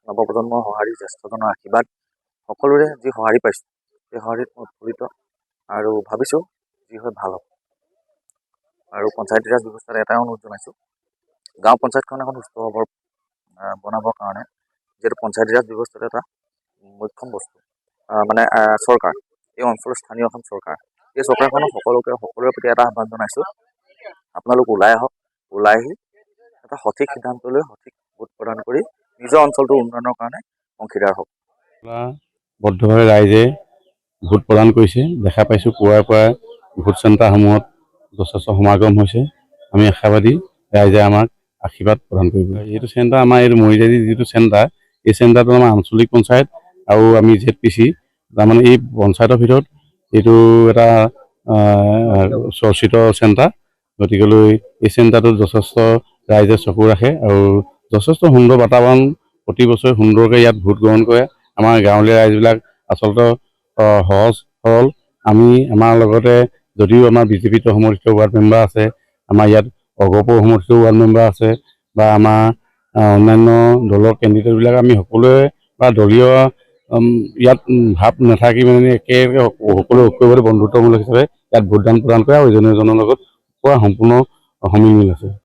নৱপ্ৰজন্মৰ সঁহাৰি জ্যেষ্ঠজনৰ আশীৰ্বাদ সকলোৰে যি সঁহাৰি পাইছোঁ সেই সঁহাৰিত মই উৎফুল্লিত আৰু ভাবিছোঁ যি হয় ভাল হ'ব। আৰু পঞ্চায়তী ৰাজ ব্যৱস্থাত এটাই অনুৰোধ জনাইছোঁ, গাঁও পঞ্চায়তখন এখন সুস্থ সবল বনাবৰ কাৰণে যিহেতু পঞ্চায়তী ৰাজ ব্যৱস্থাটো এটা মুখ্যম বস্তু চৰকাৰ, এই অঞ্চলৰ স্থানীয় এখন চৰকাৰ, এই চৰকাৰখনৰ সকলোৰে প্ৰতি এটা আহ্বান জনাইছোঁ, আপোনালোক ওলাই আহক, ওলাই আহি এটা সঠিক সিদ্ধান্ত লৈ সঠিক ভোট প্ৰদান কৰি নিজৰ অঞ্চলটোৰ উন্নয়নৰ কাৰণে অংশীদাৰ হওক। বদ্ধভাৱে ৰাইজে ভোট প্ৰদান কৰিছে, দেখা পাইছোঁ পুৱাৰ পৰা ভোট চেণ্টাৰসমূহত যথেষ্ট সমাগম হৈছে। আমি আশাবাদী ৰাইজে আমাক আশীৰ্বাদ প্ৰদান কৰিব। এইটো চেণ্টাৰ আমাৰ এই মৰিদাৰি যিটো চেণ্টাৰ, এই চেণ্টাৰটো আমাৰ আঞ্চলিক পঞ্চায়ত আৰু আমি ZPC, তাৰমানে এই পঞ্চায়তৰ ভিতৰত এইটো এটা চৰ্চিত চেণ্টাৰ। গতিকেলৈ এই চেণ্টাৰটোত যথেষ্ট ৰাইজে চকু ৰাখে আৰু যথেষ্ট সুন্দৰ বাতাবৰণ, প্ৰতি বছৰে সুন্দৰকৈ ইয়াত ভোট গ্ৰহণ কৰে। আমাৰ গাঁৱলীয়া ৰাইজবিলাক আচলতে সহজ সৰল। আমাৰ লগতে যদিও আমাৰ বিজেপিত সমৰ্থিত ৱাৰ্ড মেম্বাৰ আছে, আমাৰ ইয়াত অগপৰ সমৰ্থিত ৱাৰ্ড মেম্বাৰ আছে বা আমাৰ অন্যান্য দলৰ কেণ্ডিডেটবিলাক, আমি সকলোৱে বা দলীয় ইয়াত ভাৱ নাথাকি সকলো ঐক্যবদ্ধ বন্ধুত্বমূলক হিচাপে ইয়াত ভোটদান প্ৰদান কৰে আৰু ইজনে সিজনৰ লগত সম্পূৰ্ণ সমিল মিল আছে।